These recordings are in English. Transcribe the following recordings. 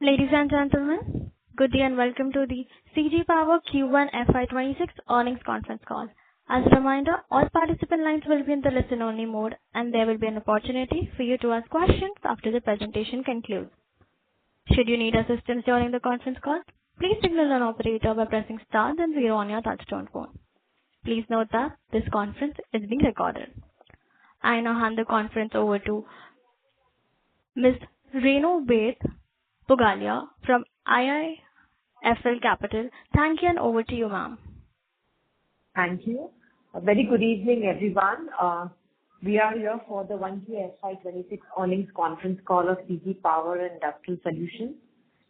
Ladies and gentlemen, good day and welcome to the CG Power Q1 FY26 earnings conference call. As a reminder, all participant lines will be in the listen-only mode, and there will be an opportunity for you to ask questions after the presentation concludes. Should you need assistance during the conference call, please signal an operator by pressing star then 0 on your touchtone phone. Please note that this conference is being recorded. I now hand the conference over to Ms. Renu Baid Pugalia from IIFL Capital. Thank you, and over to you, ma'am. Thank you. A very good evening, everyone. We are here for the Q1 FY26 earnings conference call of CG Power and Industrial Solutions.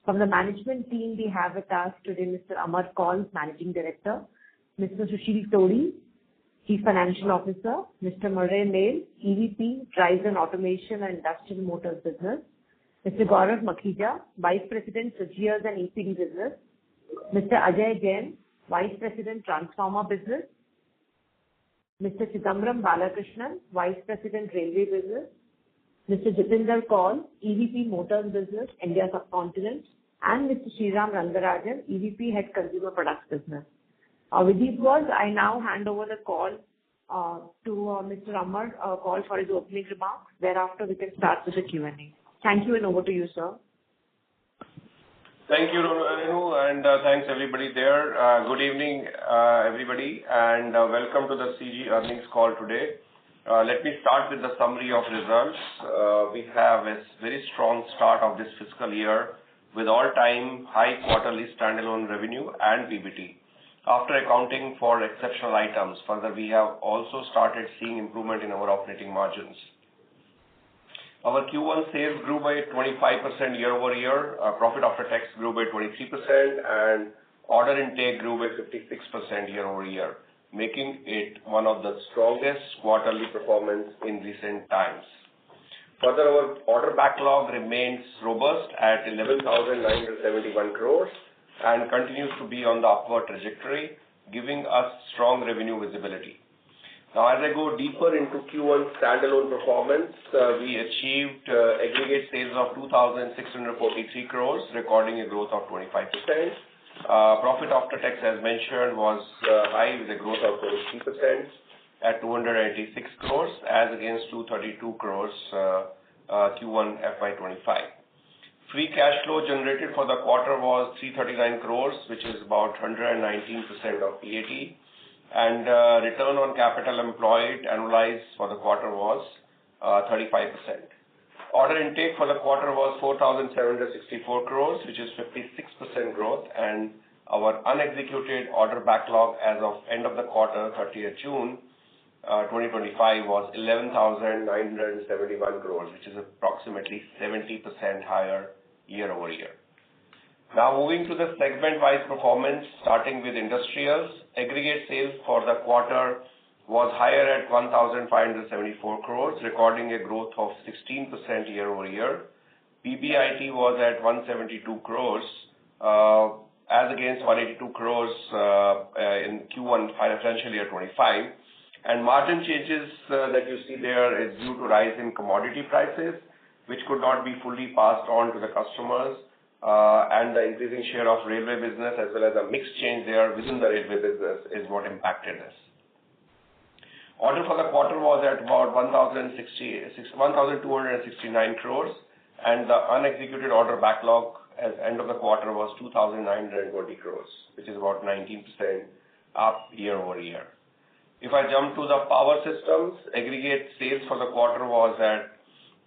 From the management team, we have with us today Mr. Amar Kaul, Managing Director, Mr. Sushil Todi, Chief Financial Officer, Mr. Murray Mail, EVP, Drives and Automation and Industrial Motors Business, Mr. Gaurav Makhija, Vice President, Switchgears and ECD Business, Mr. Ajay Jain, Vice President, Transformer Business, Mr. Chidambaram Balakrishnan, Vice President, Railway Business, Mr. Jitinder Kaul, EVP, Motors Business, India Subcontinent, and Mr. Sriram Rangarajan, EVP, Head Consumer Products Business. With these words, I now hand over the call to Mr. Amar Kaul for his opening remarks. Thereafter, we can start with the Q&A. Thank you, and over to you, sir. Thank you, Renu, and thanks everybody there. Good evening, everybody, and welcome to the CG earnings call today. Let me start with the summary of results. We have a very strong start of this fiscal year with all-time high quarterly standalone revenue and PBT. After accounting for exceptional items, further we have also started seeing improvement in our operating margins. Our Q1 sales grew by 25% year-over-year, profit after tax grew by 23%, and order intake grew by 56% year-over-year, making it one of the strongest quarterly performance in recent times. Further, our order backlog remains robust at 11,971 crores and continues to be on the upward trajectory, giving us strong revenue visibility. Now, as I go deeper into Q1 standalone performance, we achieved aggregate sales of 2,643 crores, recording a growth of 25%. Profit after tax, as mentioned, was high with a growth of 23% at 286 crores as against 232 crores Q1 FY25. Free cash flow generated for the quarter was 339 crores, which is about 119% of PAT. And return on capital employed annualized for the quarter was 35%. Order intake for the quarter was 4,764 crores, which is 56% growth, and our unexecuted order backlog as of end of the quarter, 30th June 2025, was 11,971 crores, which is approximately 70% higher year-over-year. Now, moving to the segment-wise performance, starting with industrials, aggregate sales for the quarter was higher at 1,574 crores, recording a growth of 16% year-over-year. PBIT was at 172 crores, as against 182 crores in Q1 financial year 25. And margin changes that you see there is due to rise in commodity prices, which could not be fully passed on to the customers, and the increasing share of railway business as well as a mix change there within the railway business is what impacted us. Order for the quarter was at about 1,269 crores, and the unexecuted order backlog at the end of the quarter was 2,920 crores, which is about 19% up year-over-year. If I jump to the power systems, aggregate sales for the quarter was at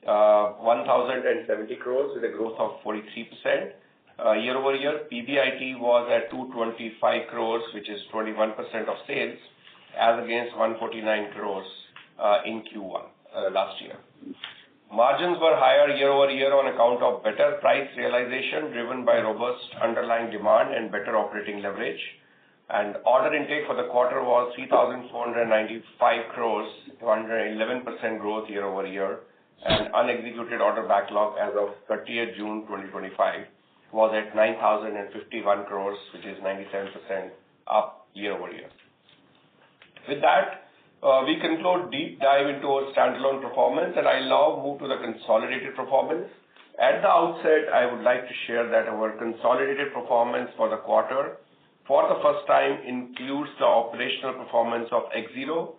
1,070 crores with a growth of 43%. Year-over-year, PBIT was at 225 crores, which is 21% of sales, as against 149 crores in Q1 last year. Margins were higher year-over-year on account of better price realization driven by robust underlying demand and better operating leverage. And order intake for the quarter was 3,495 crores, 111% growth year-over-year. And unexecuted order backlog as of 30th June 2025 was at 9,051 crores, which is 97% up year-over-year. With that, we conclude deep dive into our standalone performance, and I'll now move to the consolidated performance. At the outset, I would like to share that our consolidated performance for the quarter, for the first time, includes the operational performance of X0,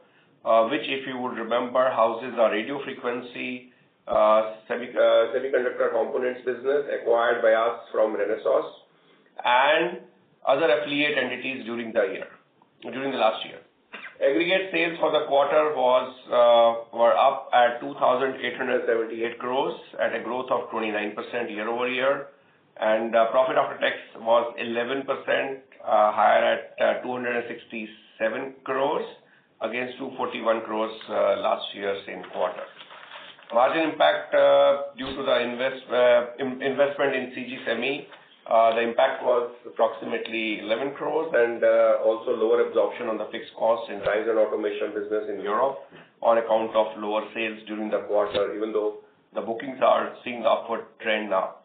which, if you would remember, houses our radio frequency semiconductor components business acquired by us from Renesas and other affiliate entities during the last year. Aggregate sales for the quarter were up at 2,878 crores at a growth of 29% year over year, and profit after tax was 11% higher at 267 crores against 241 crores last year, same quarter. Margin impact due to the investment in CG Semi, the impact was approximately 11 crores and also lower absorption on the fixed costs in drives and automation business in Europe on account of lower sales during the quarter, even though the bookings are seeing the upward trend now.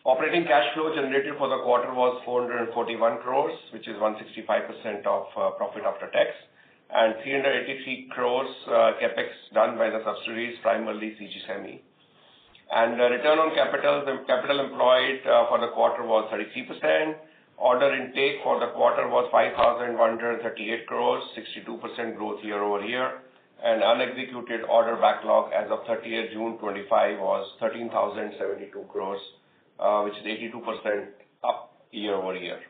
Operating cash flow generated for the quarter was 441 crores, which is 165% of profit after tax, and 383 crores capex done by the subsidiaries, primarily CG Semi. And the return on capital employed for the quarter was 33%. Order intake for the quarter was 5,138 crores, 62% growth year over year, and unexecuted order backlog as of 30th June 25 was 13,072 crores, which is 82% up year over year.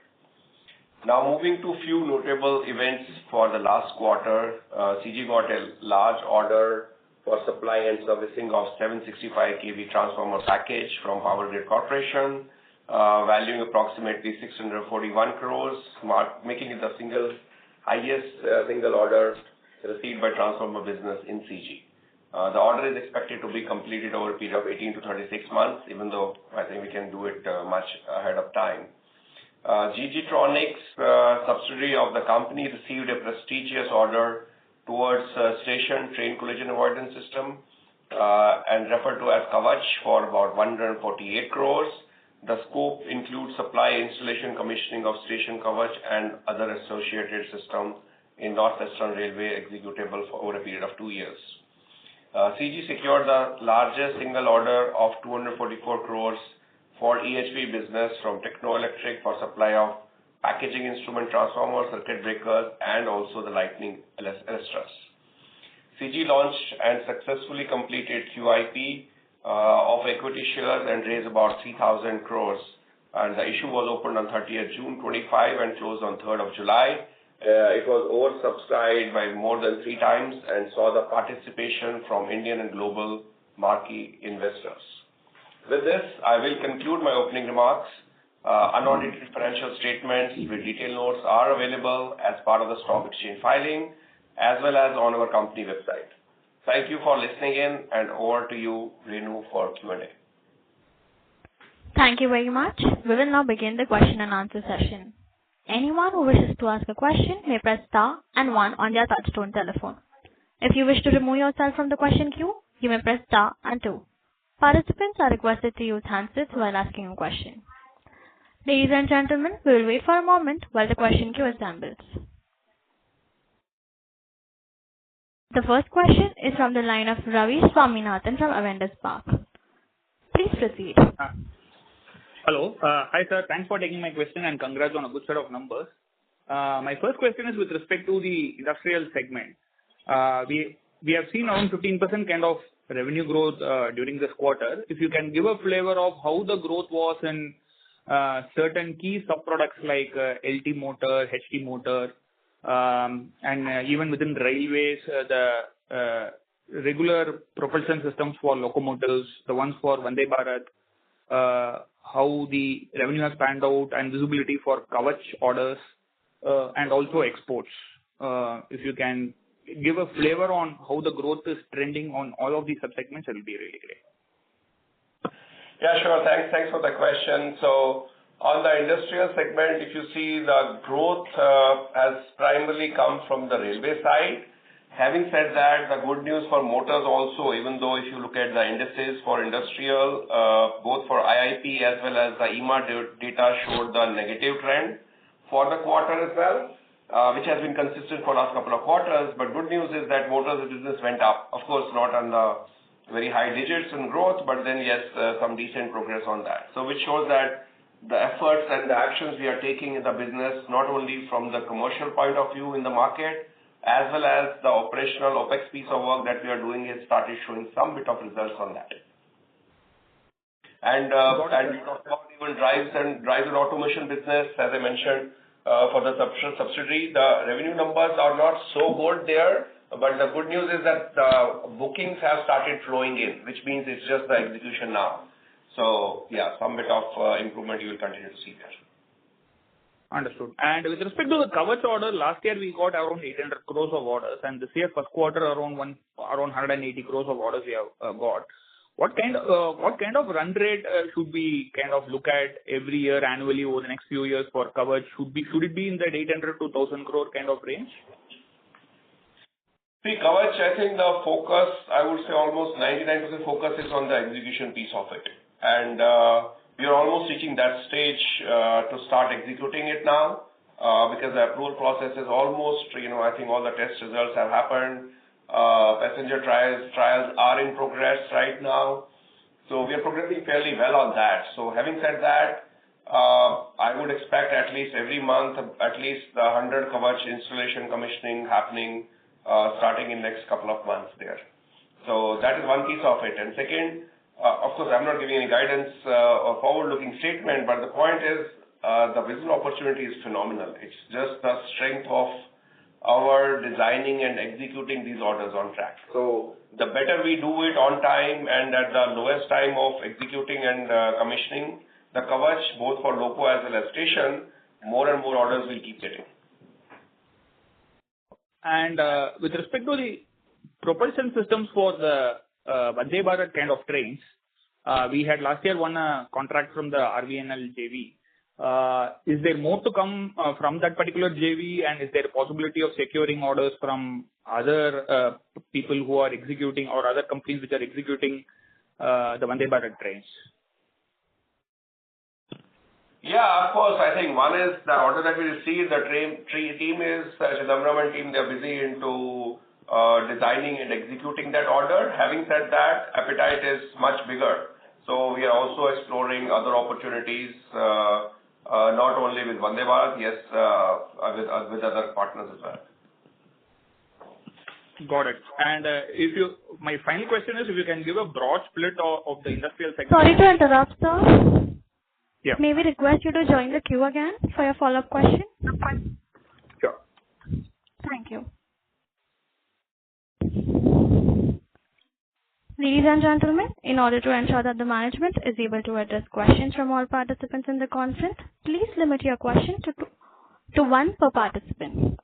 Now moving to few notable events for the last quarter, CG got a large order for supply and servicing of 765 kV transformer package from Power Grid Corporation, valuing approximately 641 crores, making it the highest single order received by transformer business in CG. The order is expected to be completed over a period of 18 to 36 months, even though I think we can do it much ahead of time. GG Tronics, subsidiary of the company, received a prestigious order towards station train collision avoidance system and referred to as Kavach for about 148 crores. The scope includes supply, installation, commissioning of station Kavach and other associated systems in Northwestern Railway, executable for over a period of 2 years. CG secured the largest single order of 244 crores for EHV business from Techno Electric for supply of packaging instrument transformers, circuit breakers, and also the lightning arresters. CG launched and successfully completed QIP of equity shares and raised about 3,000 crores. And the issue was opened on 30th June 25 and closed on 3rd of July. It was oversubscribed by more than 3 times and saw the participation from Indian and global marquee investors. With this, I will conclude my opening remarks. Unaudited financial statements with detailed notes are available as part of the stock exchange filing as well as on our company website. Thank you for listening in, and over to you, Renu, for Q&A. Thank you very much. We will now begin the question and answer session. Anyone who wishes to ask a question may press star and 1 on their touchtone telephone. If you wish to remove yourself from the question queue, you may press star and 2. Participants are requested to use handsets while asking a question. Ladies and gentlemen, we will wait for a moment while the question queue assembles. The first question is from the line of Ravi Swaminathan from Avendus Spark. Please proceed. Hello. Hi, sir. Thanks for taking my question and congrats on a good set of numbers. My first question is with respect to the industrial segment. We have seen around 15% kind of revenue growth during this quarter. If you can give a flavor of how the growth was in certain key sub-products like LT motor, HT motor, and even within railways, the regular propulsion systems for locomotives, the ones for Vande Bharat, how the revenue has panned out and visibility for Kavach orders, and also exports. If you can give a flavor on how the growth is trending on all of these subsegments, it will be really great. Yeah, sure. Thanks for the question. So on the industrial segment, if you see, the growth has primarily come from the railway side. Having said that, the good news for motors also, even though if you look at the indices for industrial, both for IIP as well as the EMA data showed the negative trend for the quarter as well, which has been consistent for the last couple of quarters. But good news is that motors business went up. Of course, not on the very high digits in growth, but then yes, some decent progress on that. So which shows that the efforts and the actions we are taking in the business, not only from the commercial point of view in the market, as well as the operational OpEx piece of work that we are doing, has started showing some bit of results on that. And we talked about even drives and automation business, as I mentioned, for the subsidiary. The revenue numbers are not so good there, but the good news is that the bookings have started flowing in, which means it's just the execution now. So yeah, some bit of improvement you will continue to see there. Understood. And with respect to the Kavach order, last year we got around 800 crores of orders, and this year first quarter around 180 crores of orders we have got. What kind of run rate should we kind of look at every year annually over the next few years for Kavach? Should it be in that 800 to 1,000 crore kind of range? See, Kavach, I think the focus, I would say almost 99% focus is on the execution piece of it. And we are almost reaching that stage to start executing it now because the approval process is almost, I think all the test results have happened. Passenger trials are in progress right now. So we are progressing fairly well on that. So having said that, I would expect at least every month, at least 100 Kavach installation commissioning happening starting in next couple of months there. So that is one piece of it. And second, of course, I'm not giving any guidance or forward-looking statement, but the point is the business opportunity is phenomenal. It's just the strength of our designing and executing these orders on track. So the better we do it on time and at the lowest time of executing and commissioning the Kavach, both for loco as well as station, more and more orders will keep getting. And with respect to the propulsion systems for the Vande Bharat kind of trains, we had last year won a contract from the RVNL JV. Is there more to come from that particular JV, and is there a possibility of securing orders from other people who are executing or other companies which are executing the Vande Bharat trains? Yeah, of course. I think one is the order that we received, the team is, the Chidambaram team, they're busy into designing and executing that order. Having said that, appetite is much bigger. So we are also exploring other opportunities, not only with Vande Bharat, yes, with other partners as well. Got it. And my final question is, if you can give a broad split of the industrial segment. Sorry to interrupt, sir. Yeah. May we request you to join the queue again for your follow-up question? Sure. Thank you. Ladies and gentlemen, in order to ensure that the management is able to address questions from all participants in the conference, please limit your question to one per participant.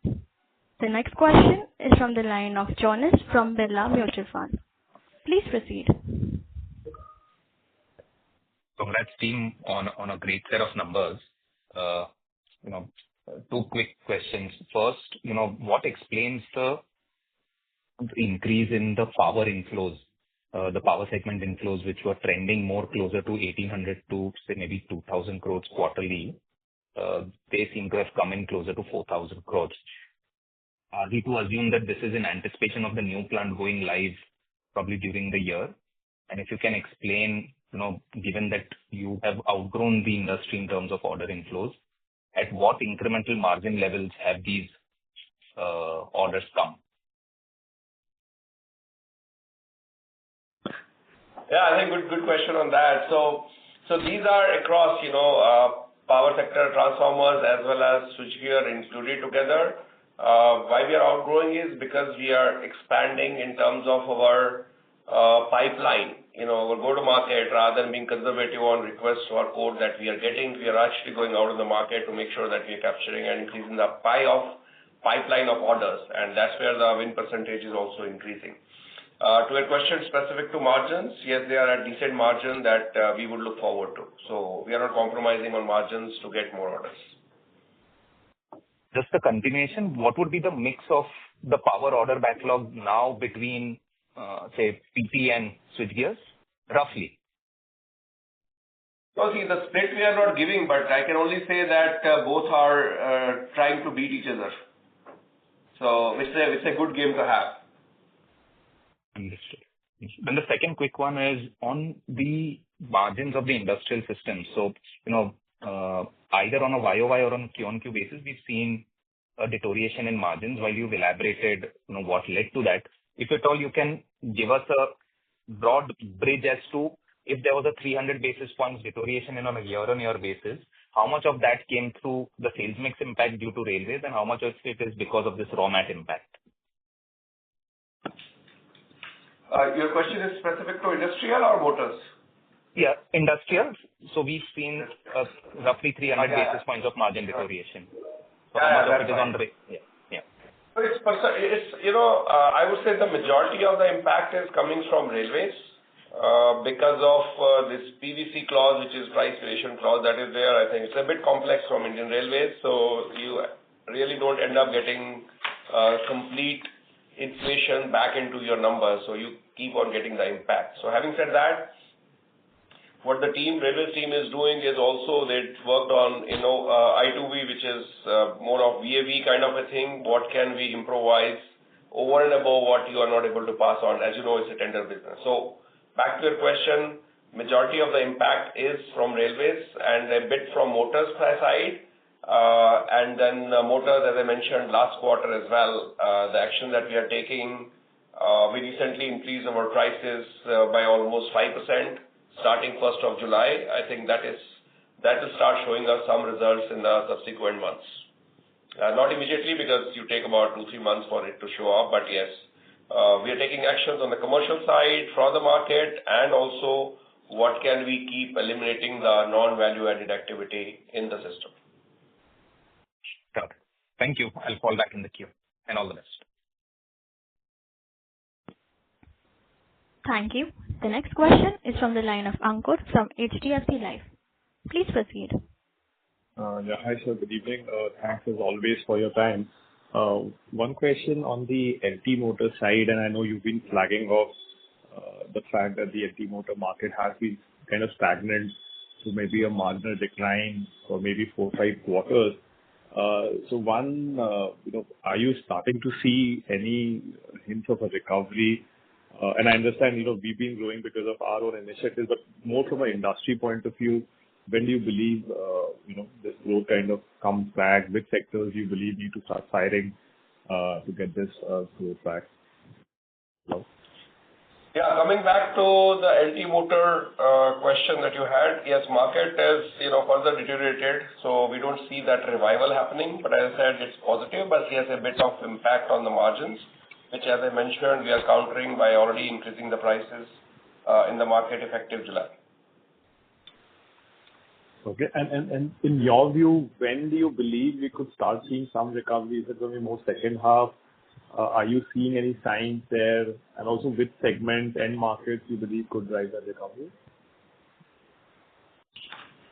The next question is from the line of Jonas from Birla Mutual Fund. Please proceed. Congrats team on a great set of numbers. Two quick questions. First, what explains the increase in the power inflows, the power segment inflows, which were trending more closer to 1,800 to say maybe 2,000 crores quarterly? They seem to have come in closer to 4,000 crores. Are we to assume that this is in anticipation of the new plant going live probably during the year? And if you can explain, given that you have outgrown the industry in terms of order inflows, at what incremental margin levels have these orders come? Yeah, I think good question on that. So these are across, power sector transformers as well as switchgear included together. Why we are outgrowing is because we are expanding in terms of our pipeline. Our go-to-market, rather than being conservative on requests to our quote that we are getting, we are actually going out in the market to make sure that we are capturing and increasing the pipeline of orders. And that's where the win percentage is also increasing. To a question specific to margins, yes, they are a decent margin that we would look forward to. So we are not compromising on margins to get more orders. Just a continuation, what would be the mix of the power order backlog now between, say, PT and switchgears, roughly? So see, the split we are not giving, but I can only say that both are trying to beat each other. So it's a good game to have. Understood. Then the second quick one is on the margins of the industrial system. So, either on a YOY or on a Q-on-Q basis, we've seen a deterioration in margins. While you've elaborated, what led to that, if at all you can give us a broad bridge as to if there was a 300 basis points deterioration on a year-on-year basis, how much of that came through the sales mix impact due to railways, and how much of it is because of this raw mat impact? Your question is specific to industrial or motors? Yeah, industrial. So we've seen roughly 300 basis points of margin deterioration. So how much of it is on the... Yeah. So I would say the majority of the impact is coming from railways because of this PVC clause, which is price variation clause that is there. I think it's a bit complex from Indian Railways, so you really don't end up getting complete inflation back into your numbers, so you keep on getting the impact. So having said that, what the railways team is doing is also they worked on, I2V, which is more of VAV kind of a thing. What can we improvise over and above what you are not able to pass on? As you know, it's a tender business. So back to your question, majority of the impact is from railways and a bit from motors side. And then motors, as I mentioned last quarter as well, the action that we are taking, we recently increased our prices by almost 5%. Starting 1st of July, I think that will start showing us some results in the subsequent months. Not immediately because you take about 2-3 months for it to show up, but yes, we are taking actions on the commercial side for the market and also what can we keep eliminating the non-value added activity in the system. Got it. Thank you. I'll fall back in the queue and all the best. Thank you. The next question is from the line of Ankur from HDFC Life. Please proceed. Hi, sir. Good evening. Thanks as always for your time. One question on the LT motor side, and I know you've been flagging off the fact that the LT motor market has been kind of stagnant to maybe a marginal decline for maybe 4-5 quarters. So one, are you starting to see any hints of a recovery? And I understand, we've been growing because of our own initiatives, but more from an industry point of view, when do you believe, this growth kind of comes back? Which sectors you believe need to start firing to get this growth back? Hello? Yeah, coming back to the LT motor question that you had, yes, market has further deteriorated, so we don't see that revival happening. But as I said, it's positive, but yes, a bit of impact on the margins, which, as I mentioned, we are countering by already increasing the prices in the market effective July. Okay, and in your view, when do you believe we could start seeing some recovery? Is it going to be more second half? Are you seeing any signs there? And also, which segment and markets you believe could drive that recovery?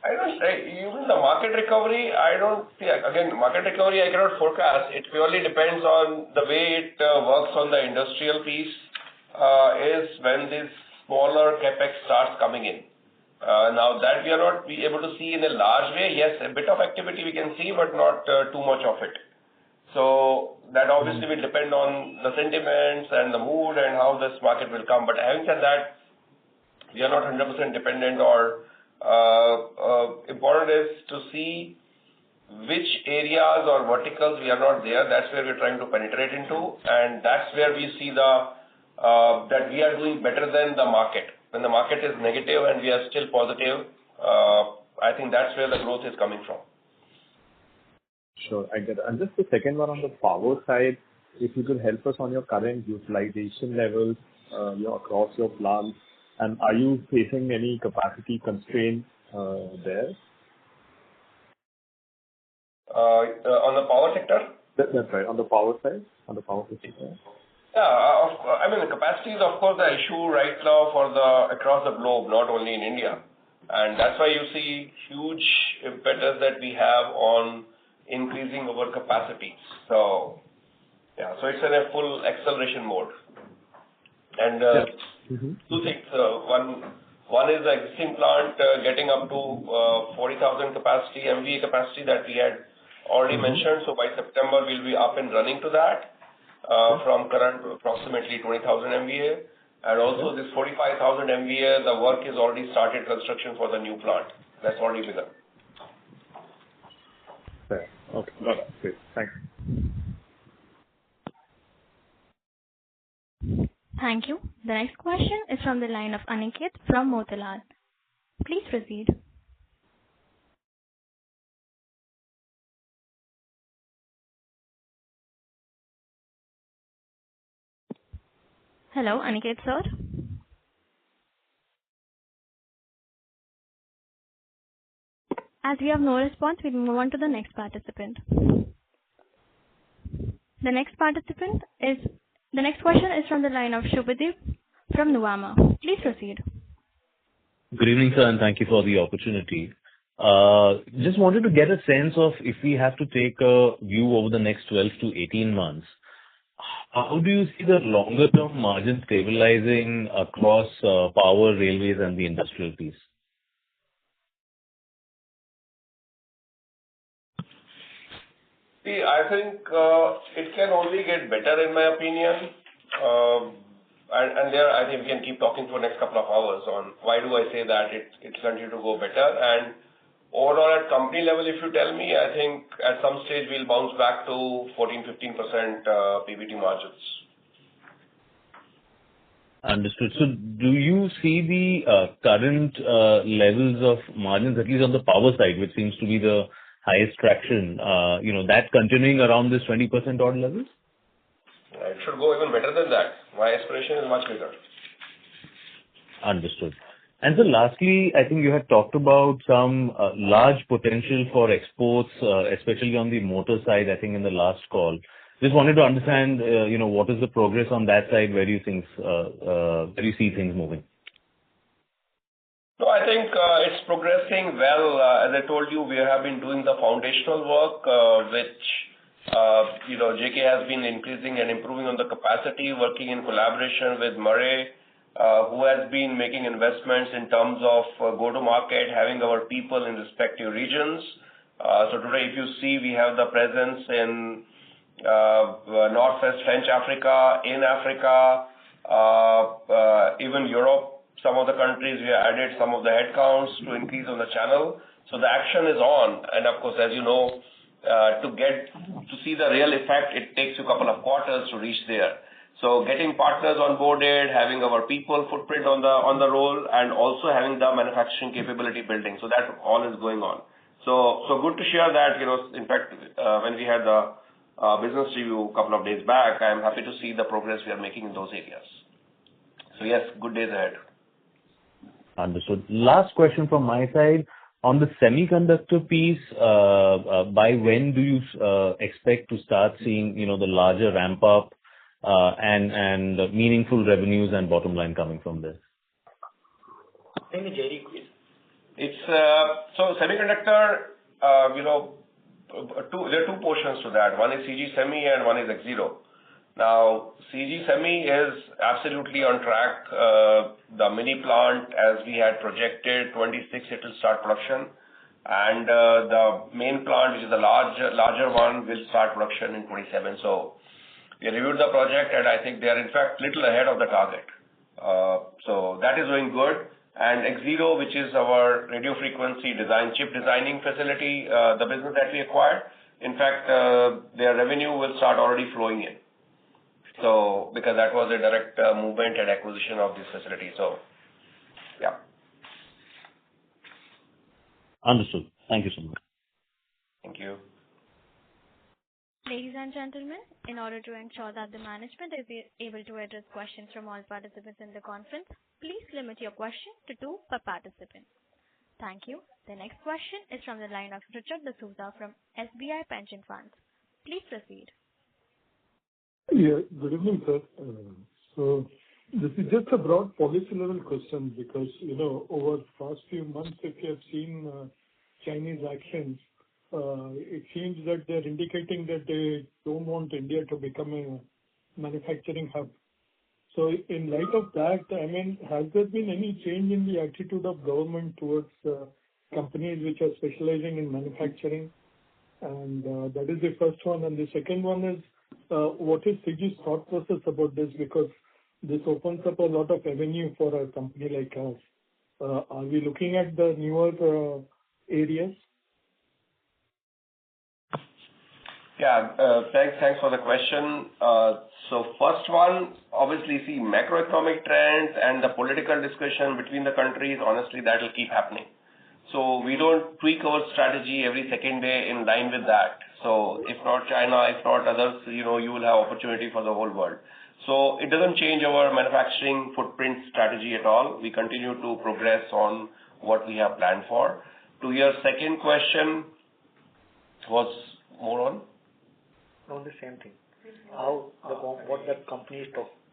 I don't say, even the market recovery, I don't see. Again, market recovery I cannot forecast. It purely depends on the way it works on the industrial piece, is when this smaller capex starts coming in. Now that we are not be able to see in a large way, yes, a bit of activity we can see, but not too much of it. So that obviously will depend on the sentiments and the mood and how this market will come. But having said that, we are not 100% dependent or important is to see which areas or verticals we are not there. That's where we're trying to penetrate into, and that's where we see that we are doing better than the market. When the market is negative and we are still positive, I think that's where the growth is coming from. Sure, I get it. And just the second one on the power side, if you could help us on your current utilization levels, across your plants, and are you facing any capacity constraints there? On the power sector? That's right, on the power side, on the power sector. Yeah, the capacity is of course the issue right now for across the globe, not only in India. And that's why you see huge impetus that we have on increasing our capacities. So, yeah, so it's in a full acceleration mode. And two things. One is the existing plant getting up to 40,000 MVA capacity that we had already mentioned. So by September, we'll be up and running to that from current approximately 20,000 MVA. And also this 45,000 MVA, the work is already started, construction for the new plant. That's already begun. Fair. Okay. Got it. Great. Thanks. Thank you. The next question is from the line of Aniket from Motilal. Please proceed. Hello, Aniket sir. As we have no response, we move on to the next participant. The next question is from the line of Shubhadeep from Nuvama. Please proceed. Good evening, sir, and thank you for the opportunity. Just wanted to get a sense of if we have to take a view over the next 12 to 18 months, how do you see the longer-term margin stabilizing across power, railways, and the industrial piece? See, I think it can only get better in my opinion. And there, I think we can keep talking for next couple of hours on why do I say that it's continue to go better. And overall at company level, if you tell me, I think at some stage we'll bounce back to 14-15% PBT margins. Understood. So do you see the current levels of margins, at least on the power side, which seems to be the highest traction, that continuing around this 20% odd levels? It should go even better than that. My aspiration is much bigger. Understood. And so lastly, I think you had talked about some large potential for exports, especially on the motor side, I think in the last call. Just wanted to understand, what is the progress on that side? Where do you see things moving? No, I think it's progressing well. As I told you, we have been doing the foundational work, which JK has been increasing and improving on the capacity, working in collaboration with Murray, who has been making investments in terms of go-to-market, having our people in respective regions. So today, if you see, we have the presence in Northwest French Africa, in Africa, even Europe. Some of the countries we have added some of the headcounts to increase on the channel. So the action is on. And of course, as you know, to see the real effect, it takes a couple of quarters to reach there. So getting partners onboarded, having our people footprint on the roll, and also having the manufacturing capability building. So that all is going on. So good to share that. In fact, when we had the business review a couple of days back, I am happy to see the progress we are making in those areas. So yes, good days ahead. Understood. Last question from my side. On the semiconductor piece, by when do you expect to start seeing, the larger ramp up and meaningful revenues and bottom line coming from this? It's so semiconductor, there are two portions to that. One is CG Semi and one is X0. Now, CG Semi is absolutely on track. The mini plant, as we had projected, 26 it will start production. And the main plant, which is the larger one, will start production in 27. So we reviewed the project, and I think they are in fact little ahead of the target. So that is going good. And X0, which is our radio frequency design, chip designing facility, the business that we acquired, in fact, their revenue will start already flowing in. So because that was a direct movement and acquisition of this facility. So, yeah. Understood. Thank you so much. Thank you. Ladies and gentlemen, in order to ensure that the management is able to address questions from all participants in the conference, please limit your question to 2 per participant. Thank you. The next question is from the line of Richard D'Souza from SBI Pension Funds. Please proceed. Yeah, good evening, sir. So this is just a broad policy level question because, over the past few months, if you have seen Chinese actions, it seems that they're indicating that they don't want India to become a manufacturing hub. So in light of that, has there been any change in the attitude of government towards companies which are specializing in manufacturing? And that is the first one. And the second one is, what is CG's thought process about this? Because this opens up a lot of avenue for a company like us. Are we looking at the newer areas? Yeah. Thanks for the question. So first one, obviously, see, macroeconomic trends and the political discussion between the countries, honestly, that will keep happening. So we don't tweak our strategy every second day in line with that. So if not China, if not others, you will have opportunity for the whole world. So it doesn't change our manufacturing footprint strategy at all. We continue to progress on what we have planned for. To your second question was more on? No, the same thing. What the company is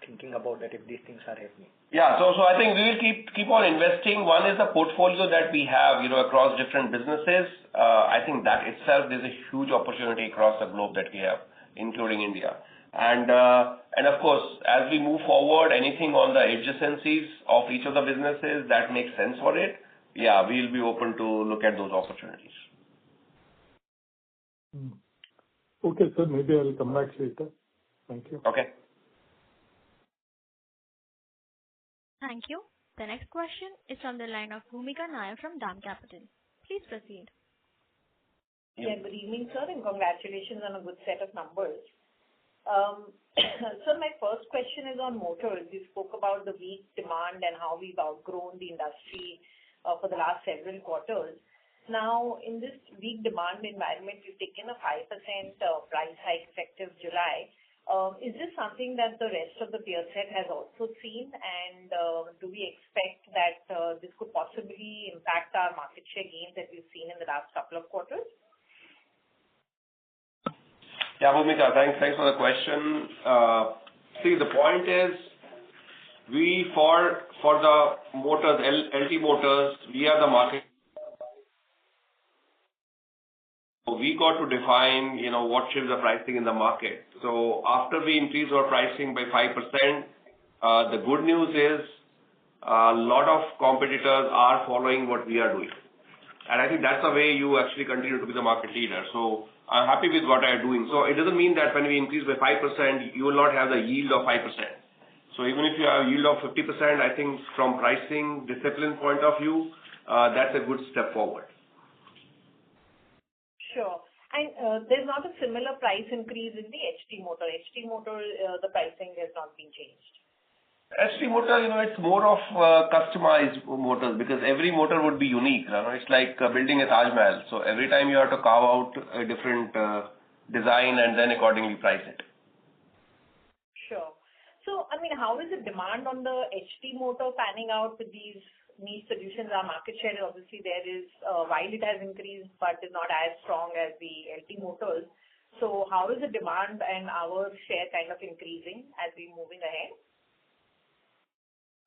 thinking about that if these things are happening. Yeah. So I think we will keep on investing. One is the portfolio that we have, across different businesses. I think that itself, there's a huge opportunity across the globe that we have, including India. And of course, as we move forward, anything on the adjacencies of each of the businesses that makes sense for it, yeah, we'll be open to look at those opportunities. Okay, sir. Maybe I'll come back later. Thank you. Okay. Thank you. The next question is from the line of Bhumika Nair from DAM Capital. Please proceed. Yeah, good evening, sir, and congratulations on a good set of numbers. So my first question is on motors. You spoke about the weak demand and how we've outgrown the industry for the last several quarters. Now, in this weak demand environment, you've taken a 5% price hike effective July. Is this something that the rest of the peer set has also seen? And do we expect that this could possibly impact our market share gains that we've seen in the last couple of quarters? Yeah, Bhumika, thanks for the question. See, the point is, we for the motors, LT motors, we are the market. We got to define, what shapes the pricing in the market. So after we increase our pricing by 5%, the good news is a lot of competitors are following what we are doing. And I think that's the way you actually continue to be the market leader. So I'm happy with what I'm doing. So it doesn't mean that when we increase by 5%, you will not have the yield of 5%. So even if you have a yield of 50%, I think from pricing discipline point of view, that's a good step forward. Sure. And there's not a similar price increase in the HT motor. HT motor, the pricing has not been changed. HT motor, it's more of customized motors because every motor would be unique. It's like building a Taj Mahal. So every time you have to carve out a different design and then accordingly price it. Sure. So, how is the demand on the HT motor panning out with these niche solutions? Our market share, obviously, there is, while it has increased, but is not as strong as the LT motors. So how is the demand and our share kind of increasing as we're moving ahead?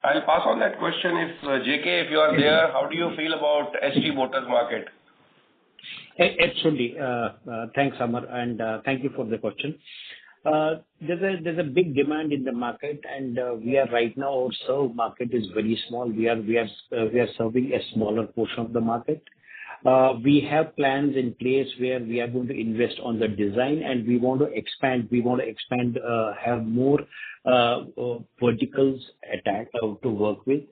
I'll pass on that question. JK, if you are there, how do you feel about HT motors market? Absolutely. Thanks, Amar, and thank you for the question. There's a big demand in the market, and we are right now, our served market is very small. We are serving a smaller portion of the market. We have plans in place where we are going to invest on the design, and we want to expand. Have more verticals to work with.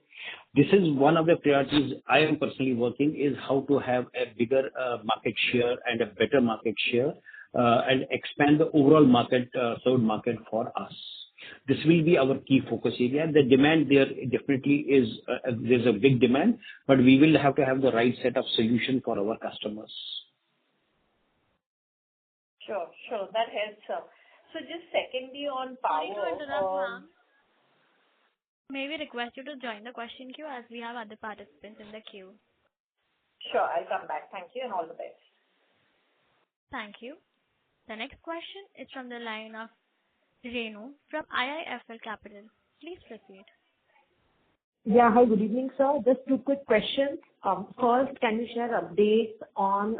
This is one of the priorities I am personally working is how to have a bigger market share and a better market share and expand the overall market, served market for us. This will be our key focus area. The demand there definitely is, there's a big demand, but we will have to have the right set of solution for our customers. Sure. That helps, sir. So just secondly on power. Sorry to interrupt, ma'am. May we request you to join the question queue as we have other participants in the queue. Sure, I'll come back. Thank you and all the best. Thank you. The next question is from the line of Renu from IIFL Capital. Please proceed. Yeah. Hi, good evening, sir. Just two quick questions. First, can you share updates on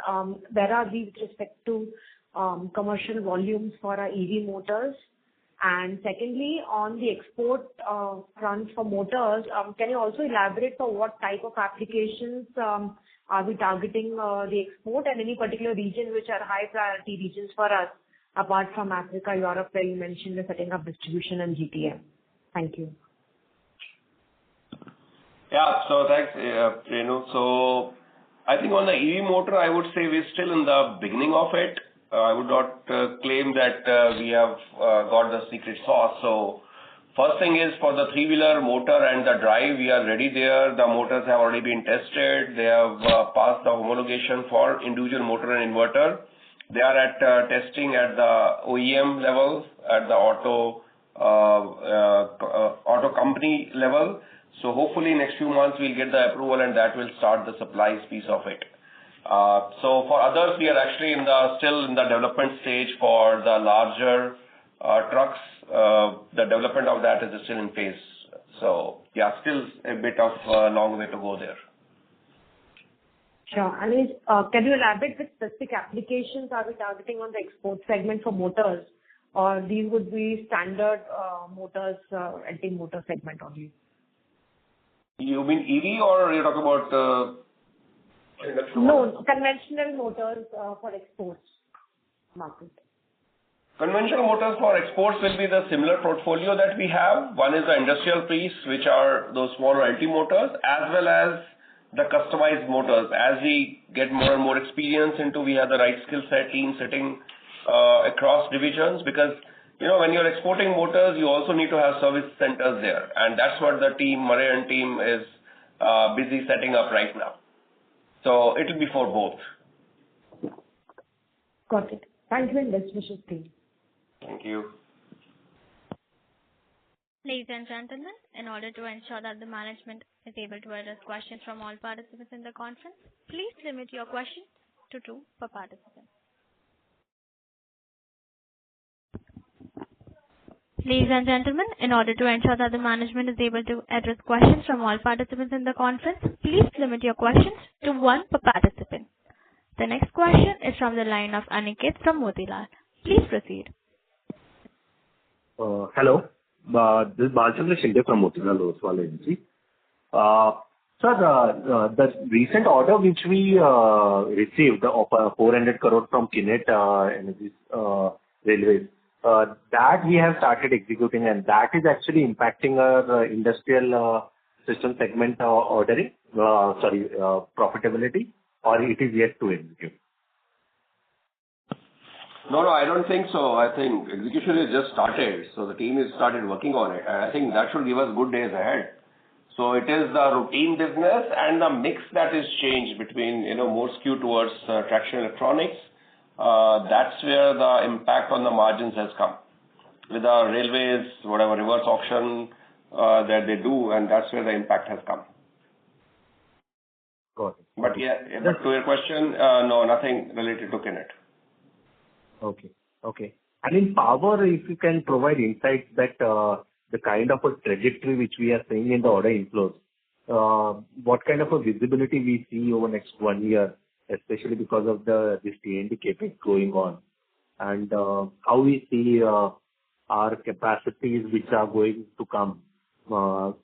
where are we with respect to commercial volumes for our EV motors? And secondly, on the export front for motors, can you also elaborate for what type of applications are we targeting the export and any particular region which are high priority regions for us apart from Africa, Europe, where you mentioned the setting up distribution and GTM? Thank you. Yeah. So thanks, Renu. So I think on the EV motor, I would say we're still in the beginning of it. I would not claim that we have got the secret sauce. So first thing is for the three-wheeler motor and the drive, we are ready there. The motors have already been tested. They have passed the homologation for individual motor and inverter. They are at testing at the OEM level, at the auto company level. So hopefully next few months we'll get the approval and that will start the supplies piece of it. So for others, we are actually still in the development stage for the larger trucks. The development of that is still in phase. So yeah, still a bit of a long way to go there. Sure. And can you elaborate which specific applications are we targeting on the export segment for motors, or these would be standard motors, LT motor segment only? You mean EV or you're talking about No, conventional motors for exports market. Conventional motors for exports will be the similar portfolio that we have. One is the industrial piece, which are those smaller LT motors, as well as the customized motors. As we get more and more experience into, we have the right skill set team sitting across divisions, because when you're exporting motors, you also need to have service centers there, and that's what the team, Marian team, is busy setting up right now. So it will be for both. Got it. Thank you, and best wishes, team. Thank you. Ladies and gentlemen, in order to ensure that the management is able to address questions from all participants in the conference, please limit your questions to 2 per participant. Ladies and gentlemen, in order to ensure that the management is able to address questions from all participants in the conference, please limit your questions to 1 per participant. The next question is from the line of Aniket from Motilal. Please proceed. Hello. This is Balchandra Shinde from Motilal Oswal Agency. Sir, the recent order which we received of 400 crore from Kinet Energy Railways, that we have started executing, and that is actually impacting our industrial system segment profitability, or it is yet to execute? No, I don't think so. I think execution has just started, so the team has started working on it, and I think that should give us good days ahead. So it is the routine business and the mix that is changed between, more skewed towards traction electronics. That's where the impact on the margins has come. With the railways, whatever reverse auction that they do, and that's where the impact has come. Got it. But yeah, but to your question, no, nothing related to Kinet. Okay. And in power, if you can provide insights that the kind of a trajectory which we are seeing in the order inflows, what kind of a visibility we see over next 1 year, especially because of this T&D CapEx going on, and how we see our capacities which are going to come will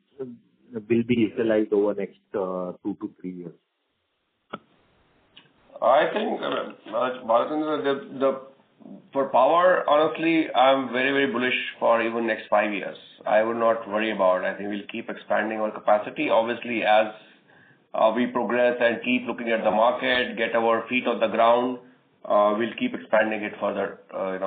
be utilized over next 2 to 3 years. I think, Balchandra, for power, honestly, I'm very, very bullish for even next 5 years. I would not worry about it. I think we'll keep expanding our capacity. Obviously, as we progress and keep looking at the market, get our feet on the ground, we'll keep expanding it further. I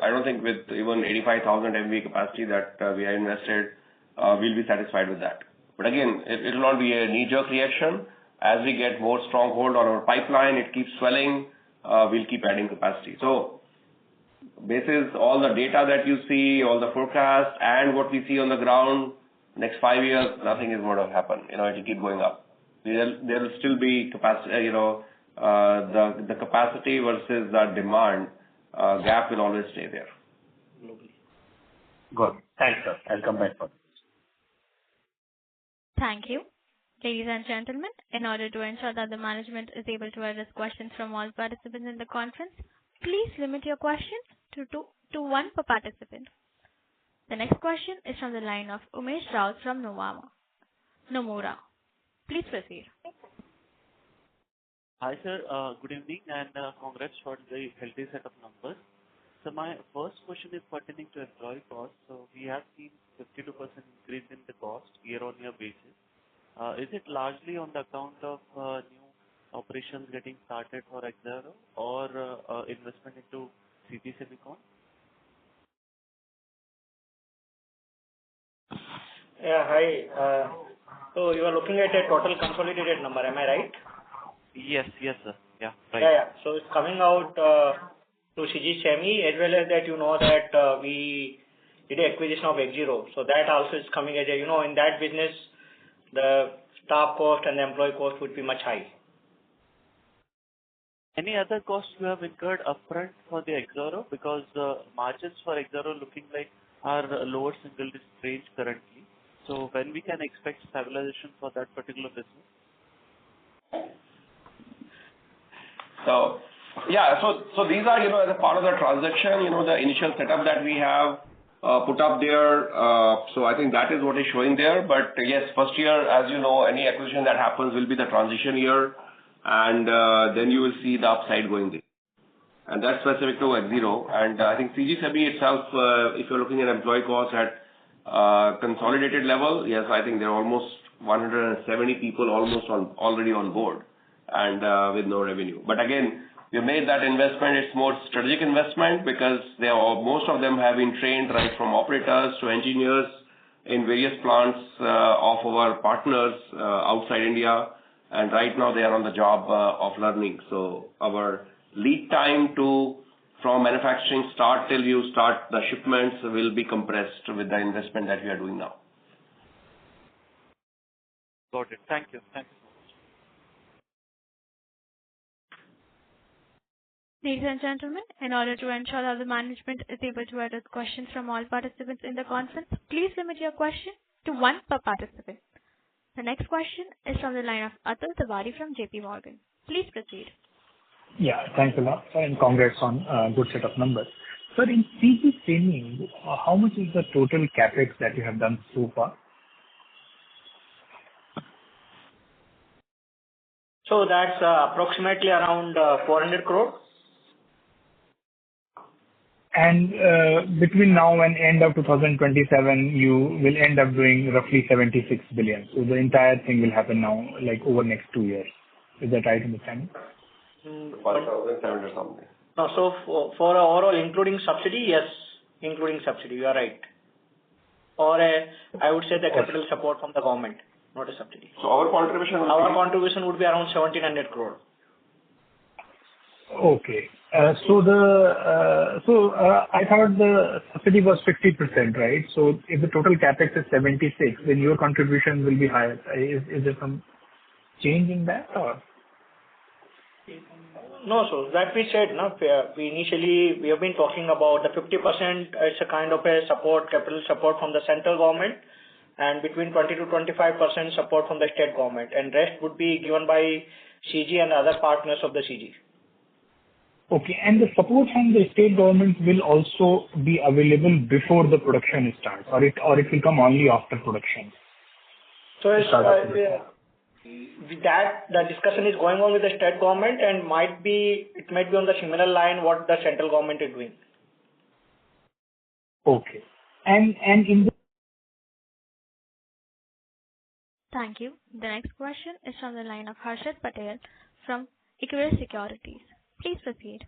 don't think with even 85,000 MVA capacity that we have invested, we'll be satisfied with that. But again, it will not be a knee-jerk reaction. As we get more stronghold on our pipeline, it keeps swelling, we'll keep adding capacity. So, basis all the data that you see, all the forecasts, and what we see on the ground, next 5 years, nothing is going to happen. It will keep going up. There will still be capacity, the capacity versus the demand gap will always stay there. Good. Thanks, sir. I'll come back for this. Thank you. Ladies and gentlemen, in order to ensure that the management is able to address questions from all participants in the conference, please limit your questions to 1 per participant. The next question is from the line of Umesh Rao from Nomura. Please proceed. Hi, sir. Good evening, and congrats for the healthy set of numbers. So my first question is pertaining to employee cost. So we have seen 52% increase in the cost year-on-year basis. Is it largely on the account of new operations getting started for Exero or investment into CG Semicon? Yeah, hi. So you are looking at a total consolidated number, am I right? Yes, sir. Yeah, right. Yeah. So it's coming out to CG Semi, as well as that that we did an acquisition of Exero. So that also is coming as in that business, the staff cost and the employee cost would be much high. Any other costs you have incurred upfront for the Exero? Because the margins for Exero looking like are lower single digit range currently. So when we can expect stabilization for that particular business? So these are, as a part of the transaction, the initial setup that we have put up there. So I think that is what is showing there. But yes, first year, as you know, any acquisition that happens will be the transition year, and then you will see the upside going there. And that's specific to Exero. And I think CG Semi itself, if you're looking at employee costs at consolidated level, yes, I think there are almost 170 people already on board and with no revenue. But again, we made that investment. It's more strategic investment because most of them have been trained right from operators to engineers in various plants of our partners outside India. And right now they are on the job of learning. So our lead time from manufacturing start till you start the shipments will be compressed with the investment that we are doing now. Got it. Thank you. Thank you so much. Ladies and gentlemen, in order to ensure that the management is able to address questions from all participants in the conference, please limit your question to one per participant. The next question is from the line of Atul Tiwari from JP Morgan. Please proceed. Yeah, thanks a lot, sir, and congrats on a good set of numbers. Sir, in CG Semi, how much is the total capex that you have done so far? So that's approximately around 400 crore. And between now and end of 2027, you will end up doing roughly 76 billion. So the entire thing will happen now, like over next 2 years. Is that right understanding? 1,700 something. No, so for overall, including subsidy, yes, including subsidy, you are right. Or I would say the capital support from the government, not a subsidy. So our contribution would be around 1,700 crore. Okay. So I thought the subsidy was 50%, right? So if the total capex is 76, then your contribution will be higher. Is there some change in that or? No, so that we said, no, we have been talking about the 50% is a kind of a capital support from the central government, and between 20 to 25% support from the state government, and rest would be given by CG and other partners of the CG. Okay, and the support from the state government will also be available before the production starts, or it will come only after production? So the discussion is going on with the state government, and it might be on the similar line what the central government is doing. Okay, and in the Thank you. The next question is from the line of Harshit Patel from Equirus Securities. Please proceed.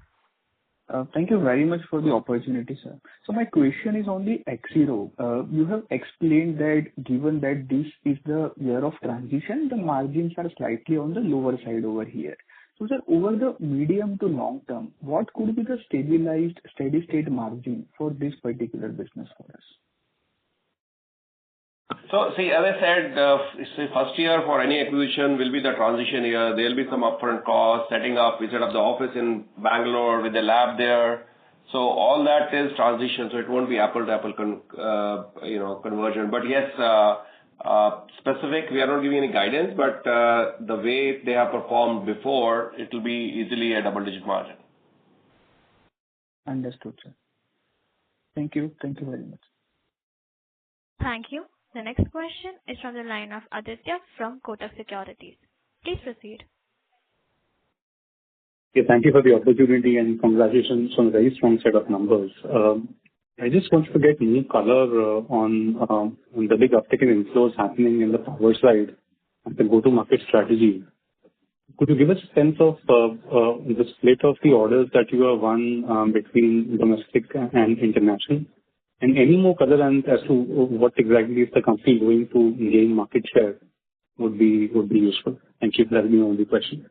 Thank you very much for the opportunity, sir. So my question is on the Exero. You have explained that given that this is the year of transition, the margins are slightly on the lower side over here. So sir, over the medium to long term, what could be the stabilized steady state margin for this particular business for us? So, see, as I said, first year for any acquisition will be the transition year. There will be some upfront costs, setting up. We set up the office in Bangalore with the lab there. So all that is transition. So it won't be apple-to-apple conversion. But yes, specific, we are not giving any guidance, but the way they have performed before, it will be easily a double-digit margin. Understood, sir. Thank you. Thank you very much. Thank you. The next question is from the line of Aditya from Kotak Securities. Please proceed. Yeah, thank you for the opportunity and congratulations on a very strong set of numbers. I just want to get more color on the big uptick in inflows happening in the power side and the go-to-market strategy. Could you give us a sense of the split of the orders that you have won between domestic and international? And any more color as to what exactly is the company doing to gain market share would be useful. Thank you. That will be my only question.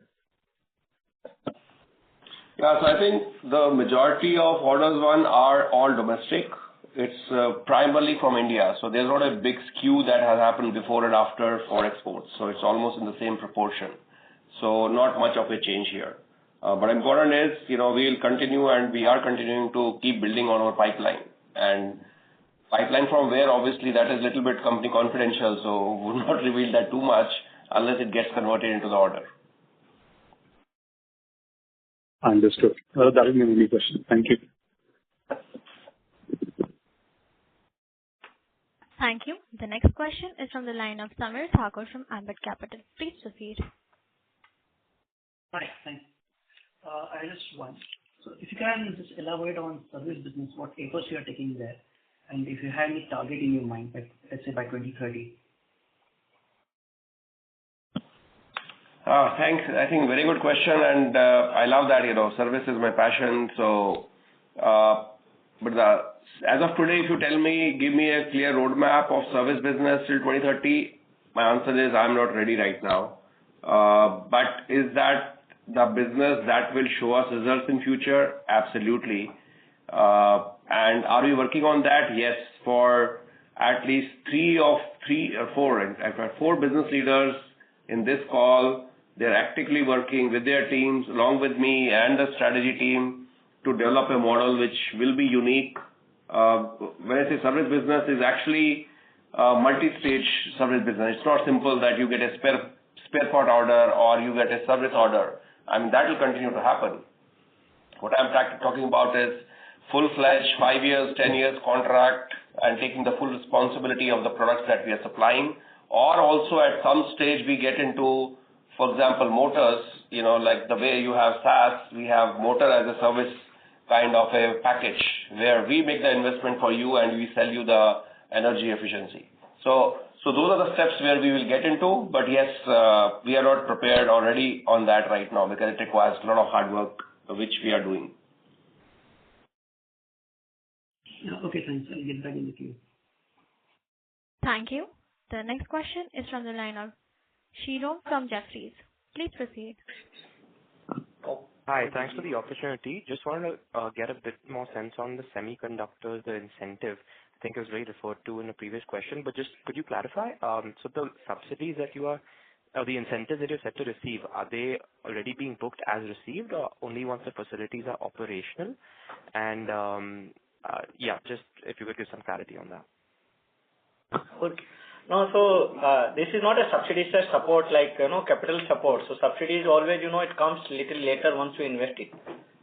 Yeah, so I think the majority of orders won are all domestic. It's primarily from India. So there's not a big skew that has happened before and after for exports. So it's almost in the same proportion. So not much of a change here. But important is, we will continue and we are continuing to keep building on our pipeline. And pipeline from where, obviously, that is a little bit company confidential. So we will not reveal that too much unless it gets converted into the order. Understood. That is my only question. Thank you. Thank you. The next question is from the line of Samir Thakur from Ambit Capital. Please proceed. Hi, thanks. I just want, so if you can just elaborate on service business, what efforts you are taking there, and if you have any target in your mind, let's say by 2030. Thanks. I think very good question, and I love that. Service is my passion. So, as of today, if you tell me, give me a clear roadmap of service business till 2030, my answer is I'm not ready right now. But is that the business that will show us results in future? Absolutely. And are we working on that? Yes. For at least four business leaders in this call, they're actively working with their teams along with me and the strategy team to develop a model which will be unique. When I say service business, is actually a multi-stage service business. It's not simple that you get a spare part order or you get a service order. I mean, that will continue to happen. What I'm talking about is full-fledged 5 years, 10 years contract and taking the full responsibility of the products that we are supplying. Or also at some stage we get into, for example, motors, like the way you have SaaS, we have motor as a service kind of a package where we make the investment for you and we sell you the energy efficiency. So those are the steps where we will get into. But yes, we are not prepared already on that right now because it requires a lot of hard work, which we are doing. Okay, thanks. I'll get back in the queue. Thank you. The next question is from the line of Shiro from Jefferies. Please proceed. Hi, thanks for the opportunity. Just wanted to get a bit more sense on the semiconductors, the incentive. I think it was very referred to in a previous question, but just could you clarify? So the subsidies that you are, or the incentives that you're set to receive, are they already being booked as received or only once the facilities are operational? And just if you could give some clarity on that. Okay. No, so this is not a subsidy, it's a support like, capital support. So subsidy is always, it comes little later once we invest it.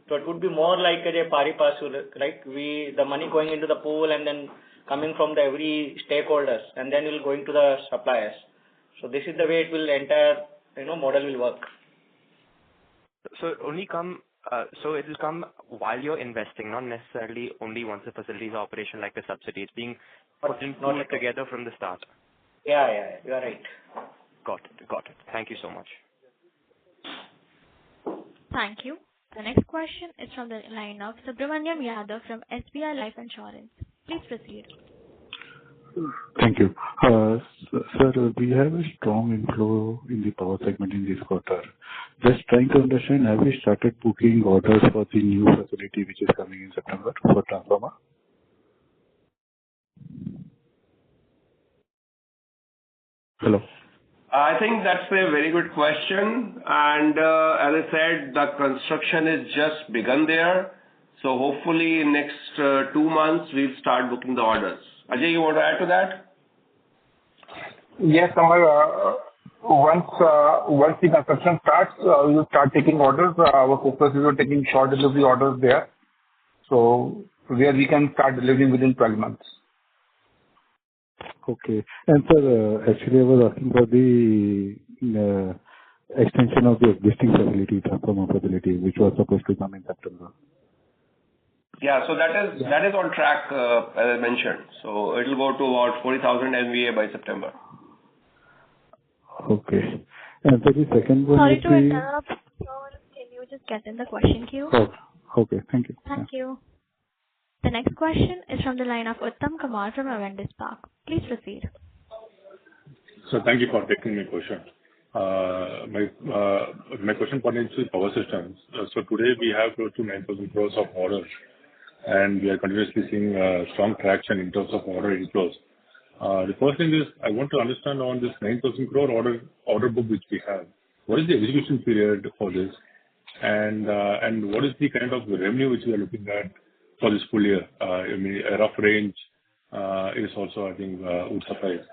So it would be more like a pari passu, right? The money going into the pool and then coming from the every stakeholders and then it will going to the suppliers. So this is the way it will entire, model will work. So it only come, so it will come while you're investing, not necessarily only once the facility is operational like the subsidy. It's being put in together from the start. Yeah, you are right. Got it. Thank you so much. Thank you. The next question is from the line of Subramaniam Yadav from SBI Life Insurance. Please proceed. Thank you. Sir, we have a strong inflow in the power segment in this quarter. Just trying to understand, have we started booking orders for the new facility which is coming in September for transformer? Hello. I think that's a very good question. And as I said, the construction is just begun there. So hopefully in next 2 months, we'll start booking the orders. Ajay, you want to add to that? Yes, Amar. Once the construction starts, we will start taking orders. Our focus is on taking short delivery orders there. So where we can start delivering within 12 months. Okay. And sir, actually I was asking for the extension of the existing facility, transformer facility, which was supposed to come in September? Yeah. So that is on track, as I mentioned. So it will go to about 40,000 MVA by September. Okay. And so the second one Sorry is to interrupt. Can you just get in the question queue? Oh, okay. Thank you. Thank you. The next question is from the line of Uttam Kumar from Avendus Spark. Please proceed. So thank you for taking my question. My question pertains to power systems. So today we have close to 9,000 crores of orders, and we are continuously seeing strong traction in terms of order inflows. The first thing is I want to understand on this 9,000 crore order book which we have, what is the execution period for this, and what is the kind of revenue which we are looking at for this full year? I mean, a rough range is also, I think, would suffice.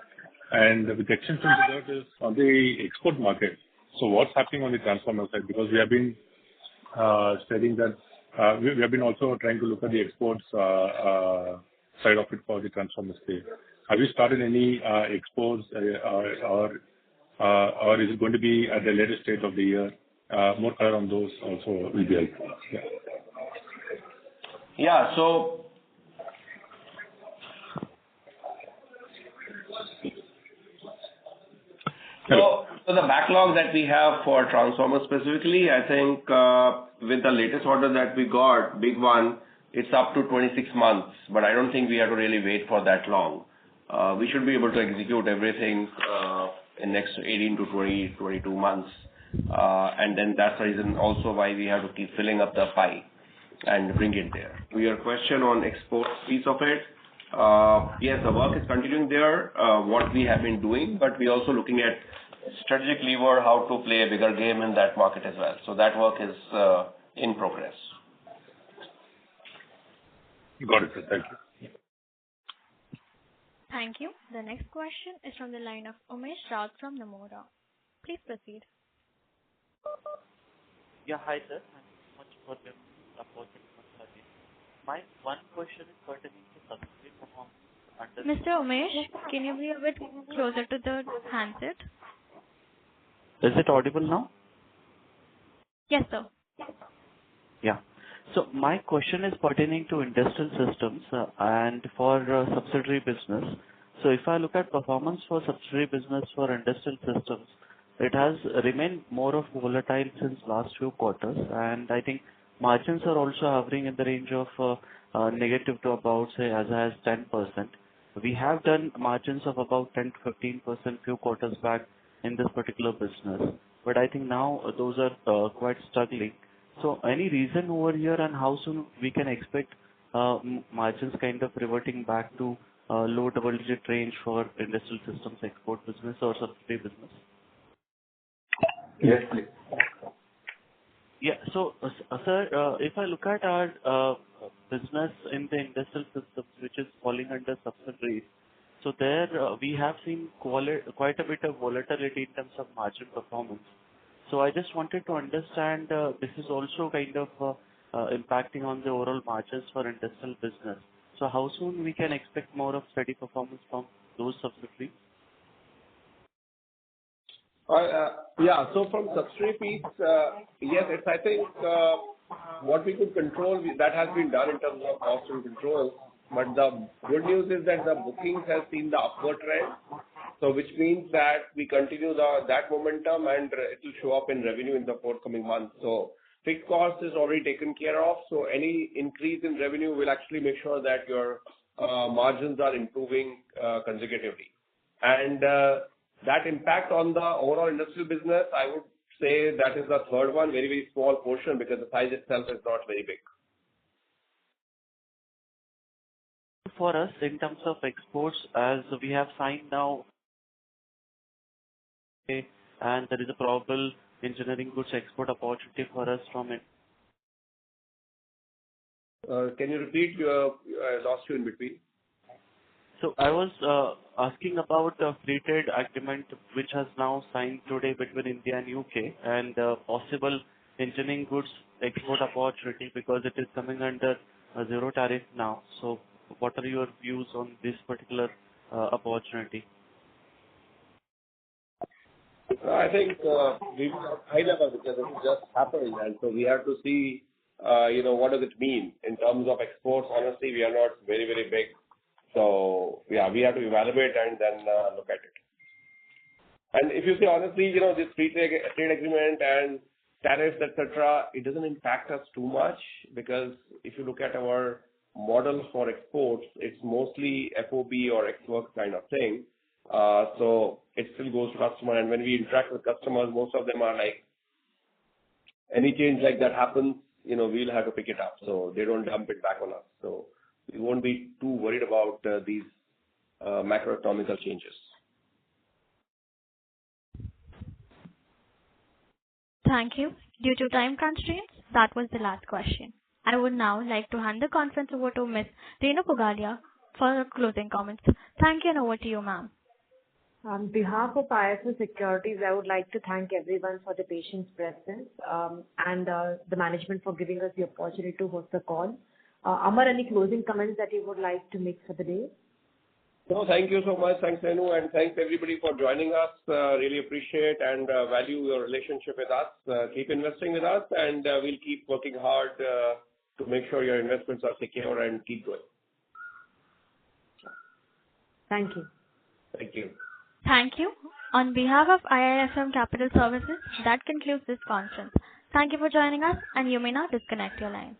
And with the extension to that is on the export market. So what's happening on the transformer side? Because we have been studying that we have been also trying to look at the exports side of it for the transformer space. Have you started any exports or is it going to be at the later stage of the year? More color on those also will be helpful. Yeah. Yeah. So the backlog that we have for transformers specifically, I think with the latest order that we got, big one, it's up to 26 months, but I don't think we have to really wait for that long. We should be able to execute everything in next 18 to 22 months. And then that's the reason also why we have to keep filling up the pie and bring it there. To your question on export piece of it, yes, the work is continuing there, what we have been doing, but we're also looking at strategic lever, how to play a bigger game in that market as well. So that work is in progress. Got it, sir. Thank you. Thank you. The next question is from the line of Umesh Raut from Nomura. Please proceed. Yeah, hi sir. Thank you so much for the opportunity. My one question is pertaining to subsidy performance. Mr. Umesh, can you be a bit closer to the handset? Is it audible now? Yes, sir. Yeah. So my question is pertaining to industrial systems and for subsidiary business. So if I look at performance for subsidiary business for industrial systems, it has remained more of volatile since last few quarters, and I think margins are also hovering in the range of negative to about, say, as high as 10%. We have done margins of about 10 to 15% few quarters back in this particular business, but I think now those are quite struggling. So any reason over here, and how soon we can expect margins kind of reverting back to low double-digit range for industrial systems export business or subsidiary business? Yes, please. Yeah. So, sir, if I look at our business in the industrial systems, which is falling under subsidiaries, so there we have seen quite a bit of volatility in terms of margin performance. So I just wanted to understand this is also kind of impacting on the overall margins for industrial business. So how soon we can expect more of steady performance from those subsidiaries? Yeah. So from subsidiary piece, yes, it's, I think, what we could control, that has been done in terms of cost and control. But the good news is that the bookings have seen the upward trend. So which means that we continue that momentum and it will show up in revenue in the forthcoming months. So fixed cost is already taken care of. So any increase in revenue will actually make sure that your margins are improving consecutively. And that impact on the overall industrial business, I would say that is the third one, very, very small portion because the size itself is not very big. For us, in terms of exports, as we have signed now, and there is a probable engineering goods export opportunity for us from it. Can you repeat? I lost you in between. So I was asking about the free trade agreement which has now signed today between India and UK and possible engineering goods export opportunity because it is coming under a zero tariff now. So what are your views on this particular opportunity? I think we will at high level because it just happened, and so we have to see, what does it mean in terms of exports. Honestly, we are not very, very big. So, yeah, we have to evaluate and then look at it. And if you say honestly, this free trade agreement and tariffs, etc., it doesn't impact us too much because if you look at our model for exports, it's mostly FOB or ex-works kind of thing. So it still goes to customer. And when we interact with customers, most of them are like, any change like that happens, we'll have to pick it up. So they don't dump it back on us. So we won't be too worried about these macroeconomical changes. Thank you. Due to time constraints, that was the last question. I would now like to hand the conference over to Ms. Renu Pugalia for her closing comments. Thank you, and over to you, ma'am. On behalf of IIFL Securities, I would like to thank everyone for the patience present and the management for giving us the opportunity to host the call. Amar, any closing comments that you would like to make for the day? No, thank you so much. Thanks, Renu, and thanks everybody for joining us. Really appreciate and value your relationship with us. Keep investing with us, and we'll keep working hard to make sure your investments are secure and keep going. Thank you. Thank you. Thank you. On behalf of IIFM Capital Services, that concludes this conference. Thank you for joining us, and you may now disconnect your line.